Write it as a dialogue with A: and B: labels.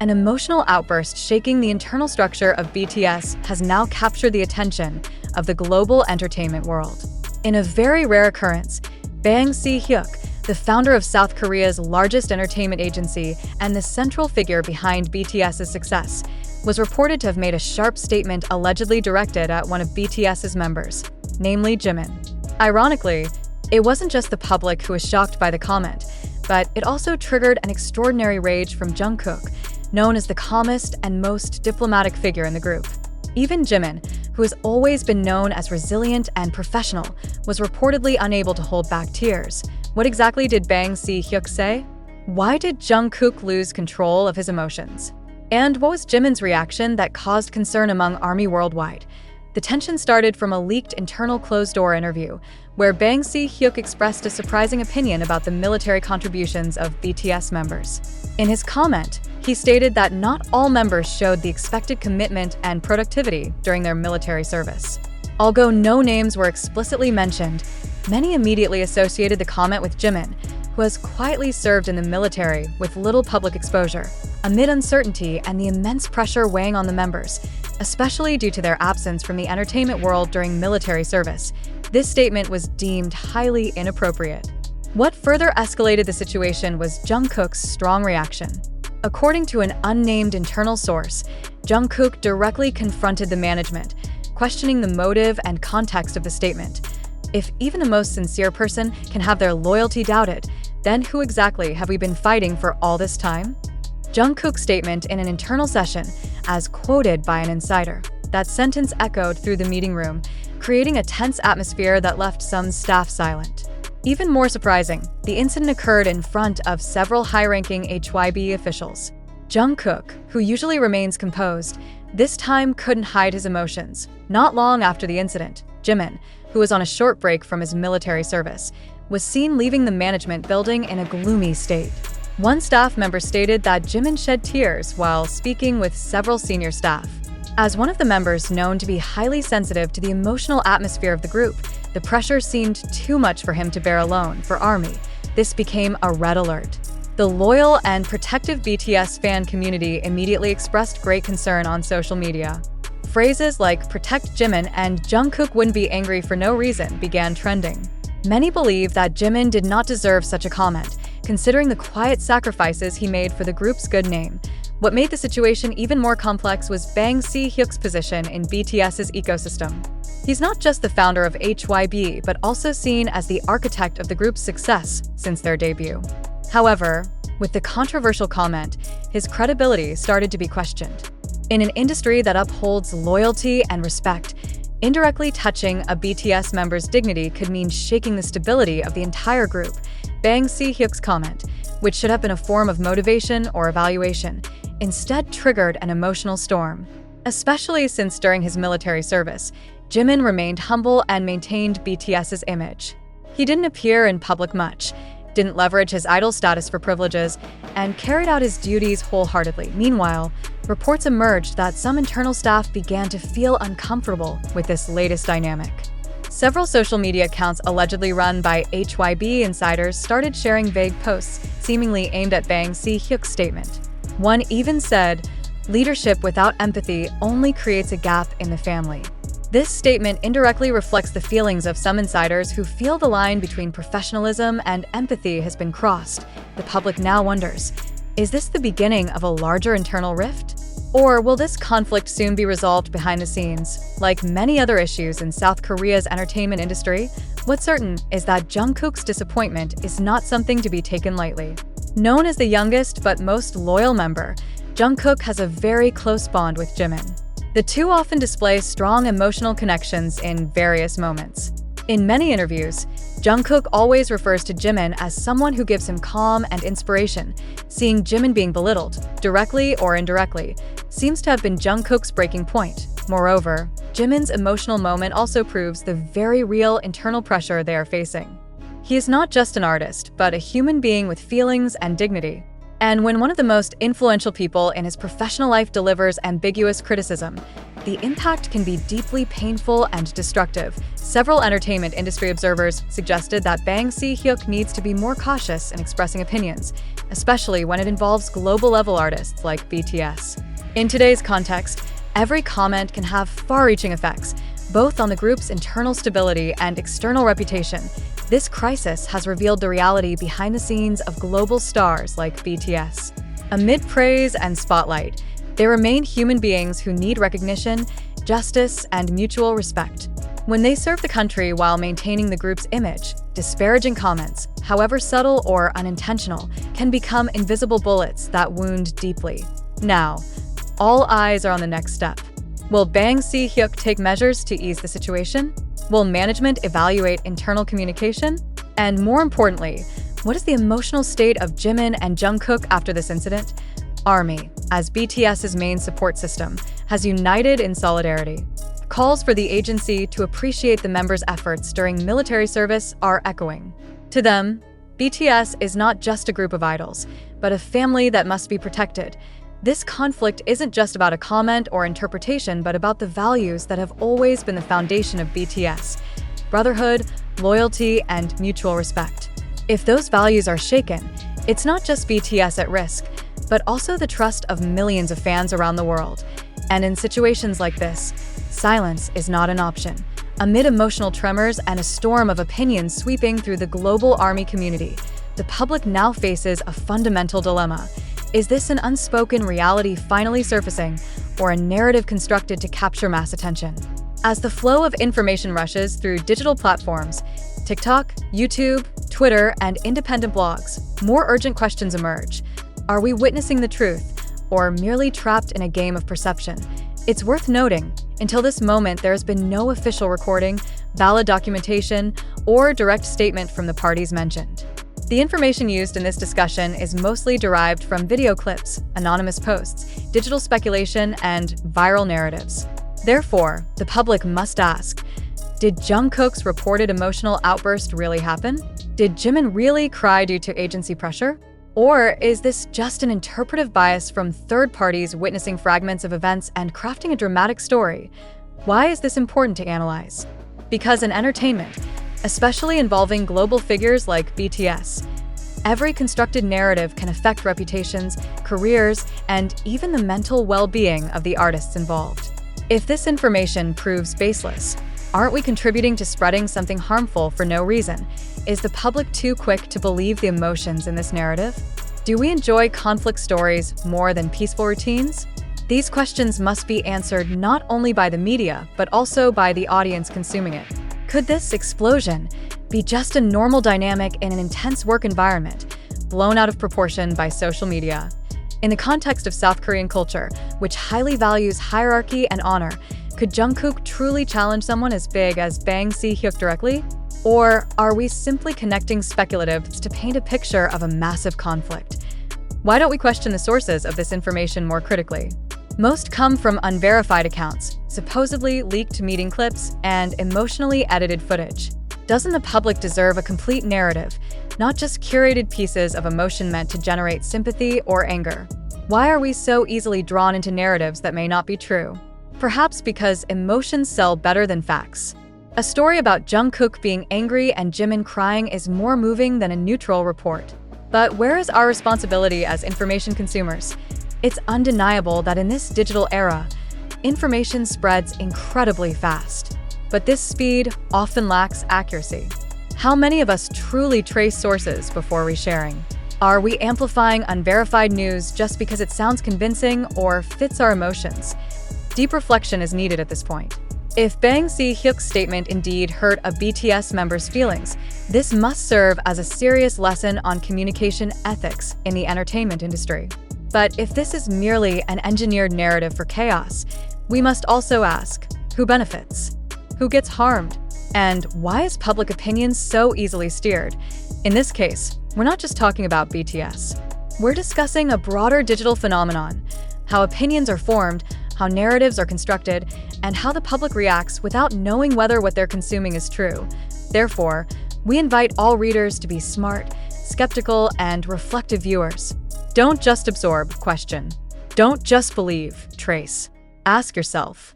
A: An emotional outburst shaking the internal structure of BTS has now captured the attention of the global entertainment world. In a very rare occurrence, Bang Si Hyuk, the founder of South Korea's largest entertainment agency and the central figure behind BTS's success, was reported to have made a sharp statement allegedly directed at one of BTS's members, namely Jimin. Ironically, it wasn't just the public who was shocked by the comment, but it also triggered an extraordinary rage from Jungkook, known as the calmest and most diplomatic figure in the group. Even Jimin, who has always been known as resilient and professional, was reportedly unable to hold back tears. What exactly did Bang Si Hyuk say? Why did Jungkook lose control of his emotions? And what was Jimin's reaction that caused concern among ARMY worldwide? The tension started from a leaked internal closed-door interview, where Bang Si Hyuk expressed a surprising opinion about the military contributions of BTS members. In his comment, he stated that not all members showed the expected commitment and productivity during their military service. Although no names were explicitly mentioned, many immediately associated the comment with Jimin, who has quietly served in the military with little public exposure, amid uncertainty and the immense pressure weighing on the members, especially due to their absence from the entertainment world during military service. This statement was deemed highly inappropriate. What further escalated the situation was Jungkook's strong reaction. According to an unnamed internal source, Jungkook directly confronted the management, questioning the motive and context of the statement. If even the most sincere person can have their loyalty doubted, then who exactly have we been fighting for all this time? Jungkook's statement in an internal session, as quoted by an insider. That sentence echoed through the meeting room, creating a tense atmosphere that left some staff silent. Even more surprising, the incident occurred in front of several high-ranking HYBE officials. Jungkook, who usually remains composed, this time couldn't hide his emotions. Not long after the incident, Jimin, who was on a short break from his military service, was seen leaving the management building in a gloomy state. One staff member stated that Jimin shed tears while speaking with several senior staff. As one of the members known to be highly sensitive to the emotional atmosphere of the group, the pressure seemed too much for him to bear alone. For ARMY, this became a red alert. The loyal and protective BTS fan community immediately expressed great concern on social media. Phrases like "protect Jimin" and "Jungkook wouldn't be angry for no reason" began trending. Many believe that Jimin did not deserve such a comment, considering the quiet sacrifices he made for the group's good name. What made the situation even more complex was Bang Si Hyuk's position in BTS's ecosystem. He's not just the founder of HYBE, but also seen as the architect of the group's success since their debut. However, with the controversial comment, his credibility started to be questioned. In an industry that upholds loyalty and respect, indirectly touching a BTS member's dignity could mean shaking the stability of the entire group. Bang Si Hyuk's comment, which should have been a form of motivation or evaluation, instead triggered an emotional storm. Especially since during his military service, Jimin remained humble and maintained BTS's image. He didn't appear in public much, didn't leverage his idol status for privileges, and carried out his duties wholeheartedly. Meanwhile, reports emerged that some internal staff began to feel uncomfortable with this latest dynamic. Several social media accounts allegedly run by HYBE insiders started sharing vague posts seemingly aimed at Bang Si Hyuk's statement. One even said, "Leadership without empathy only creates a gap in the family." This statement indirectly reflects the feelings of some insiders who feel the line between professionalism and empathy has been crossed. The public now wonders, is this the beginning of a larger internal rift? Or will this conflict soon be resolved behind the scenes? Like many other issues in South Korea's entertainment industry, what's certain is that Jungkook's disappointment is not something to be taken lightly. Known as the youngest but most loyal member, Jungkook has a very close bond with Jimin. The two often display strong emotional connections in various moments. In many interviews, Jungkook always refers to Jimin as someone who gives him calm and inspiration. Seeing Jimin being belittled, directly or indirectly, seems to have been Jungkook's breaking point. Moreover, Jimin's emotional moment also proves the very real internal pressure they are facing. He is not just an artist, but a human being with feelings and dignity. And when one of the most influential people in his professional life delivers ambiguous criticism, the impact can be deeply painful and destructive. Several entertainment industry observers suggested that Bang Si Hyuk needs to be more cautious in expressing opinions, especially when it involves global-level artists like BTS. In today's context, every comment can have far-reaching effects, both on the group's internal stability and external reputation. This crisis has revealed the reality behind the scenes of global stars like BTS. Amid praise and spotlight, they remain human beings who need recognition, justice, and mutual respect. When they serve the country while maintaining the group's image, disparaging comments, however subtle or unintentional, can become invisible bullets that wound deeply. Now, all eyes are on the next step. Will Bang Si Hyuk take measures to ease the situation? Will management evaluate internal communication? And more importantly, what is the emotional state of Jimin and Jungkook after this incident? ARMY, as BTS's main support system, has united in solidarity. Calls for the agency to appreciate the members' efforts during military service are echoing. To them, BTS is not just a group of idols, but a family that must be protected. This conflict isn't just about a comment or interpretation, but about the values that have always been the foundation of BTS: brotherhood, loyalty, and mutual respect. If those values are shaken, it's not just BTS at risk, but also the trust of millions of fans around the world. And in situations like this, silence is not an option. Amid emotional tremors and a storm of opinions sweeping through the global ARMY community, the public now faces a fundamental dilemma. Is this an unspoken reality finally surfacing, or a narrative constructed to capture mass attention? As the flow of information rushes through digital platforms, TikTok, YouTube, Twitter, and independent blogs, more urgent questions emerge. Are we witnessing the truth, or merely trapped in a game of perception? It's worth noting, until this moment there has been no official recording, valid documentation, or direct statement from the parties mentioned. The information used in this discussion is mostly derived from video clips, anonymous posts, digital speculation, and viral narratives. Therefore, the public must ask, did Jungkook's reported emotional outburst really happen? Did Jimin really cry due to agency pressure? Or is this just an interpretive bias from third parties witnessing fragments of events and crafting a dramatic story? Why is this important to analyze? Because in entertainment, especially involving global figures like BTS, every constructed narrative can affect reputations, careers, and even the mental well-being of the artists involved. If this information proves baseless, aren't we contributing to spreading something harmful for no reason? Is the public too quick to believe the emotions in this narrative? Do we enjoy conflict stories more than peaceful routines? These questions must be answered not only by the media, but also by the audience consuming it. Could this explosion be just a normal dynamic in an intense work environment, blown out of proportion by social media? In the context of South Korean culture, which highly values hierarchy and honor, could Jungkook truly challenge someone as big as Bang Si Hyuk directly? Or are we simply connecting speculatives to paint a picture of a massive conflict? Why don't we question the sources of this information more critically? Most come from unverified accounts, supposedly leaked meeting clips, and emotionally edited footage. Doesn't the public deserve a complete narrative, not just curated pieces of emotion meant to generate sympathy or anger? Why are we so easily drawn into narratives that may not be true? Perhaps because emotions sell better than facts. A story about Jungkook being angry and Jimin crying is more moving than a neutral report. But where is our responsibility as information consumers? It's undeniable that in this digital era, information spreads incredibly fast. But this speed often lacks accuracy. How many of us truly trace sources before resharing? Are we amplifying unverified news just because it sounds convincing or fits our emotions? Deep reflection is needed at this point. If Bang Si Hyuk's statement indeed hurt a BTS member's feelings, this must serve as a serious lesson on communication ethics in the entertainment industry. But if this is merely an engineered narrative for chaos, we must also ask, who benefits? Who gets harmed? And why is public opinion so easily steered? In this case, we're not just talking about BTS. We're discussing a broader digital phenomenon, how opinions are formed, how narratives are constructed, and how the public reacts without knowing whether what they're consuming is true. Therefore, we invite all readers to be smart, skeptical, and reflective viewers. Don't just absorb, question. Don't just believe, trace. Ask yourself,